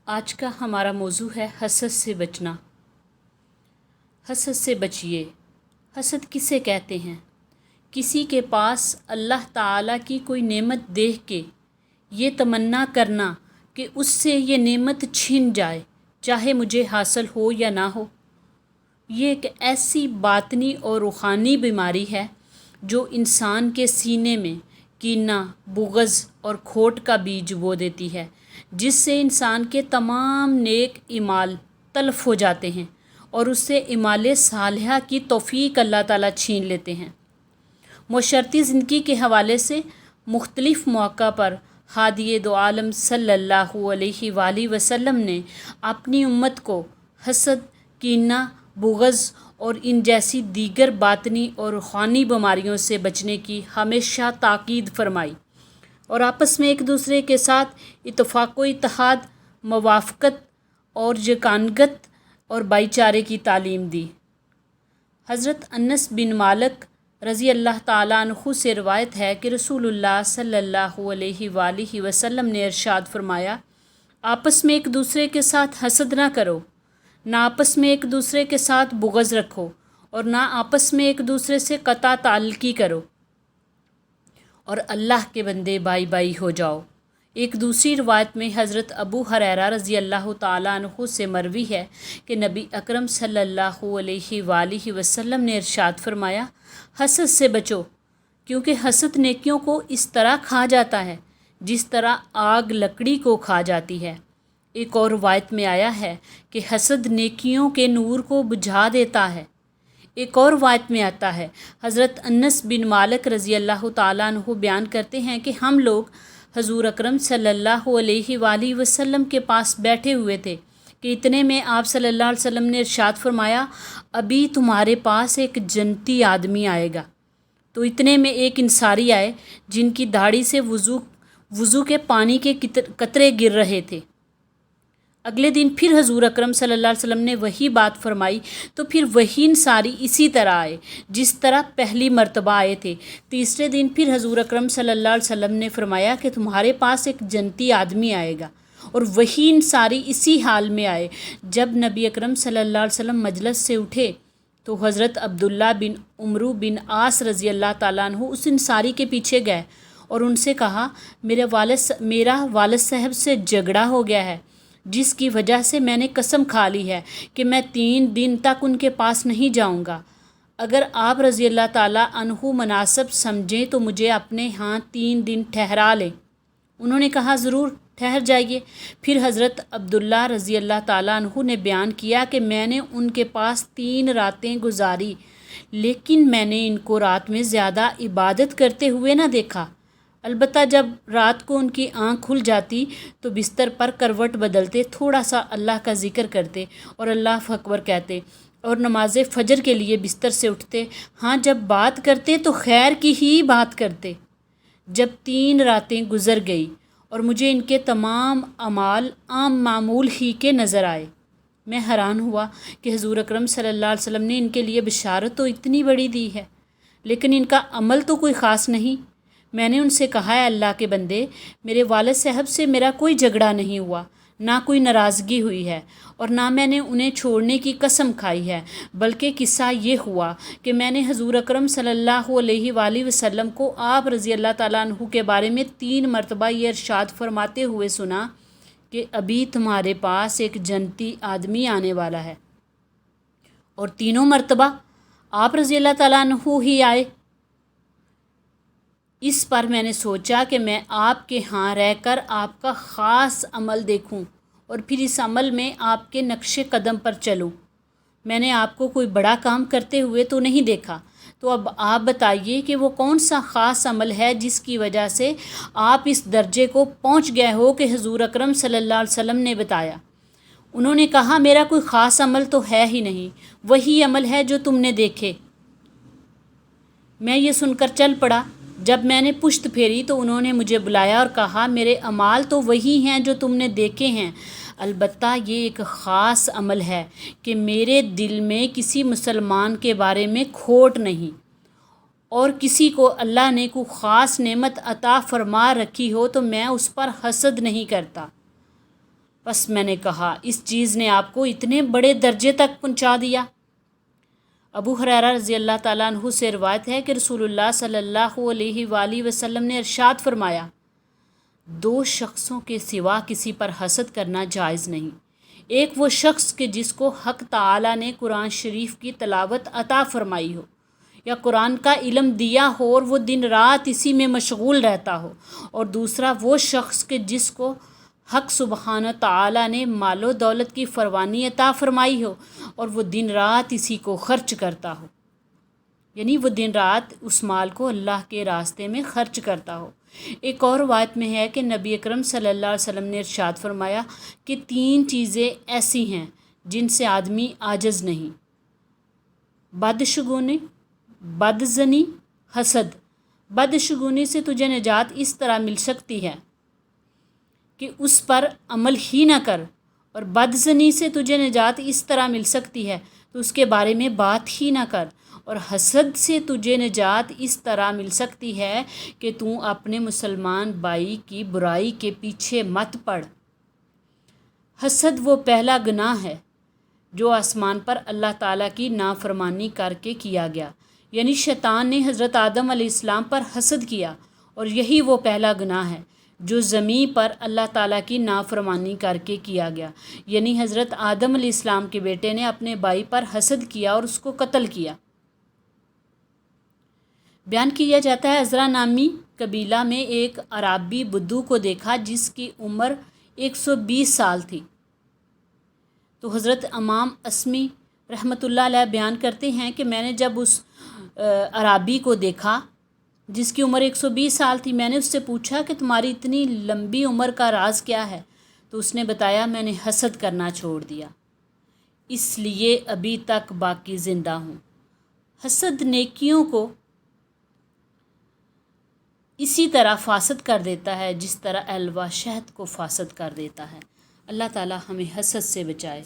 آج کا ہمارا موضوع ہے حسد سے بچنا۔ حسد سے بچیے۔ حسد کسے کہتے ہیں؟ کسی کے پاس اللہ تعالیٰ کی کوئی نعمت دیکھ کے یہ تمنا کرنا کہ اس سے یہ نعمت چھن جائے، چاہے مجھے حاصل ہو یا نہ ہو۔ یہ ایک ایسی باطنی اور روحانی بیماری ہے جو انسان کے سینے میں کینہ، بغض اور کھوٹ کا بیج بو دیتی ہے، جس سے انسان کے تمام نیک اعمال تلف ہو جاتے ہیں اور اس سے اعمال صالحہ کی توفیق اللہ تعالیٰ چھین لیتے ہیں۔ معاشرتی زندگی کے حوالے سے مختلف مواقع پر ہادی دو عالم صلی اللہ علیہ وآلہ وسلم نے اپنی امت کو حسد، کینہ، بغض اور ان جیسی دیگر باطنی اور روحانی بیماریوں سے بچنے کی ہمیشہ تاکید فرمائی اور آپس میں ایک دوسرے کے ساتھ اتفاق و اتحاد، موافقت اور یگانگت اور بھائی چارے کی تعلیم دی۔ حضرت انس بن مالک رضی اللہ تعالیٰ عنہ سے روایت ہے کہ رسول اللہ صلی اللہ علیہ وآلہ وسلم نے ارشاد فرمایا، آپس میں ایک دوسرے کے ساتھ حسد نہ کرو، نہ آپس میں ایک دوسرے کے ساتھ بغض رکھو اور نہ آپس میں ایک دوسرے سے قطع تعلقی کرو، اور اللہ کے بندے بائی بائی ہو جاؤ۔ ایک دوسری روایت میں حضرت ابو ہریرہ رضی اللہ تعالیٰ عنہ سے مروی ہے کہ نبی اکرم صلی اللہ علیہ وآلہ وسلم نے ارشاد فرمایا، حسد سے بچو، کیونکہ حسد نیکیوں کو اس طرح کھا جاتا ہے جس طرح آگ لکڑی کو کھا جاتی ہے۔ ایک اور روایت میں آیا ہے کہ حسد نیکیوں کے نور کو بجھا دیتا ہے۔ ایک اور روایت میں آتا ہے، حضرت انس بن مالک رضی اللہ تعالیٰ عنہ بیان کرتے ہیں کہ ہم لوگ حضور اکرم صلی اللہ علیہ وآلہ وسلم کے پاس بیٹھے ہوئے تھے کہ اتنے میں آپ صلی اللہ علیہ وسلم نے ارشاد فرمایا، ابھی تمہارے پاس ایک جنتی آدمی آئے گا۔ تو اتنے میں ایک انصاری آئے جن کی داڑھی سے وضو کے پانی کے قطرے گر رہے تھے۔ اگلے دن پھر حضور اکرم صلی اللہ علیہ وسلم نے وہی بات فرمائی تو پھر وہی انصاری اسی طرح آئے جس طرح پہلی مرتبہ آئے تھے۔ تیسرے دن پھر حضور اکرم صلی اللہ علیہ وسلم نے فرمایا کہ تمہارے پاس ایک جنتی آدمی آئے گا، اور وہی انصاری اسی حال میں آئے۔ جب نبی اکرم صلی اللہ علیہ وسلم مجلس سے اٹھے تو حضرت عبداللہ بن عمرو بن عاص رضی اللہ تعالیٰ عنہ اس انصاری کے پیچھے گئے اور ان سے کہا، میرا والد صاحب سے جھگڑا ہو گیا ہے، جس کی وجہ سے میں نے قسم کھا لی ہے کہ میں 3 دن تک ان کے پاس نہیں جاؤں گا۔ اگر آپ رضی اللہ تعالیٰ عنہ مناسب سمجھیں تو مجھے اپنے ہاں 3 دن ٹھہرا لیں۔ انہوں نے کہا، ضرور ٹھہر جائیے۔ پھر حضرت عبداللہ رضی اللہ تعالیٰ عنہ نے بیان کیا کہ میں نے ان کے پاس 3 راتیں گزاری، لیکن میں نے ان کو رات میں زیادہ عبادت کرتے ہوئے نہ دیکھا۔ البتہ جب رات کو ان کی آنکھ کھل جاتی تو بستر پر کروٹ بدلتے، تھوڑا سا اللہ کا ذکر کرتے اور اللہ اکبر کہتے اور نماز فجر کے لیے بستر سے اٹھتے۔ ہاں، جب بات کرتے تو خیر کی ہی بات کرتے۔ جب 3 راتیں گزر گئی اور مجھے ان کے تمام اعمال عام معمول ہی کے نظر آئے، میں حیران ہوا کہ حضور اکرم صلی اللہ علیہ وسلم نے ان کے لیے بشارت تو اتنی بڑی دی ہے، لیکن ان کا عمل تو کوئی خاص نہیں۔ میں نے ان سے کہا، ہے اللہ کے بندے، میرے والد صاحب سے میرا کوئی جھگڑا نہیں ہوا، نہ کوئی ناراضگی ہوئی ہے اور نہ میں نے انہیں چھوڑنے کی قسم کھائی ہے، بلکہ قصہ یہ ہوا کہ میں نے حضور اکرم صلی اللہ علیہ وآلہ وسلم کو آپ رضی اللہ تعالیٰ عنہ کے بارے میں 3 مرتبہ یہ ارشاد فرماتے ہوئے سنا کہ ابھی تمہارے پاس ایک جنتی آدمی آنے والا ہے، اور تینوں مرتبہ آپ رضی اللہ تعالیٰ عنہ ہی آئے۔ اس پر میں نے سوچا کہ میں آپ کے ہاں رہ کر آپ کا خاص عمل دیکھوں اور پھر اس عمل میں آپ کے نقش قدم پر چلوں۔ میں نے آپ کو کوئی بڑا کام کرتے ہوئے تو نہیں دیکھا، تو اب آپ بتائیے کہ وہ کون سا خاص عمل ہے جس کی وجہ سے آپ اس درجے کو پہنچ گئے ہو کہ حضور اکرم صلی اللہ علیہ وسلم نے بتایا۔ انہوں نے کہا، میرا کوئی خاص عمل تو ہے ہی نہیں، وہی عمل ہے جو تم نے دیکھے۔ میں یہ سن کر چل پڑا۔ جب میں نے پشت پھیری تو انہوں نے مجھے بلایا اور کہا، میرے اعمال تو وہی ہیں جو تم نے دیکھے ہیں، البتہ یہ ایک خاص عمل ہے کہ میرے دل میں کسی مسلمان کے بارے میں کھوٹ نہیں، اور کسی کو اللہ نے کوئی خاص نعمت عطا فرما رکھی ہو تو میں اس پر حسد نہیں کرتا۔ بس میں نے کہا اس چیز نے آپ کو اتنے بڑے درجے تک پہنچا دیا۔ ابو ہریرہ رضی اللہ تعالیٰ عنہ سے روایت ہے کہ رسول اللہ صلی اللہ علیہ وآلہ وسلم نے ارشاد فرمایا، دو شخصوں کے سوا کسی پر حسد کرنا جائز نہیں۔ ایک وہ شخص کہ جس کو حق تعالیٰ نے قرآن شریف کی تلاوت عطا فرمائی ہو یا قرآن کا علم دیا ہو اور وہ دن رات اسی میں مشغول رہتا ہو، اور دوسرا وہ شخص کہ جس کو حق سبحانہ تعالیٰ نے مال و دولت کی فراوانی عطا فرمائی ہو اور وہ دن رات اسی کو خرچ کرتا ہو، یعنی وہ دن رات اس مال کو اللہ کے راستے میں خرچ کرتا ہو۔ ایک اور روایت میں ہے کہ نبی اکرم صلی اللہ علیہ وسلم نے ارشاد فرمایا کہ 3 چیزیں ایسی ہیں جن سے آدمی عاجز نہیں: بدشگونی، بدزنی، حسد۔ بدشگونی سے تجھے نجات اس طرح مل سکتی ہے کہ اس پر عمل ہی نہ کر، اور بدزنی سے تجھے نجات اس طرح مل سکتی ہے تو اس کے بارے میں بات ہی نہ کر، اور حسد سے تجھے نجات اس طرح مل سکتی ہے کہ تو اپنے مسلمان بھائی کی برائی کے پیچھے مت پڑ۔ حسد وہ پہلا گناہ ہے جو آسمان پر اللہ تعالیٰ کی نافرمانی کر کے کیا گیا، یعنی شیطان نے حضرت آدم علیہ السلام پر حسد کیا، اور یہی وہ پہلا گناہ ہے جو زمین پر اللہ تعالیٰ کی نافرمانی کر کے کیا گیا، یعنی حضرت آدم علیہ السلام کے بیٹے نے اپنے بھائی پر حسد کیا اور اس کو قتل کیا۔ بیان کیا جاتا ہے عذرا نامی قبیلہ میں ایک عرابی بدو کو دیکھا جس کی عمر 120 سال تھی، تو حضرت امام اسمی رحمۃ اللہ علیہ بیان کرتے ہیں کہ میں نے جب اس عرابی کو دیکھا جس کی عمر 120 سال تھی، میں نے اس سے پوچھا کہ تمہاری اتنی لمبی عمر کا راز کیا ہے؟ تو اس نے بتایا، میں نے حسد کرنا چھوڑ دیا، اس لیے ابھی تک باقی زندہ ہوں۔ حسد نیکیوں کو اسی طرح فاسد کر دیتا ہے جس طرح الوا شہد کو فاسد کر دیتا ہے۔ اللہ تعالی ہمیں حسد سے بچائے۔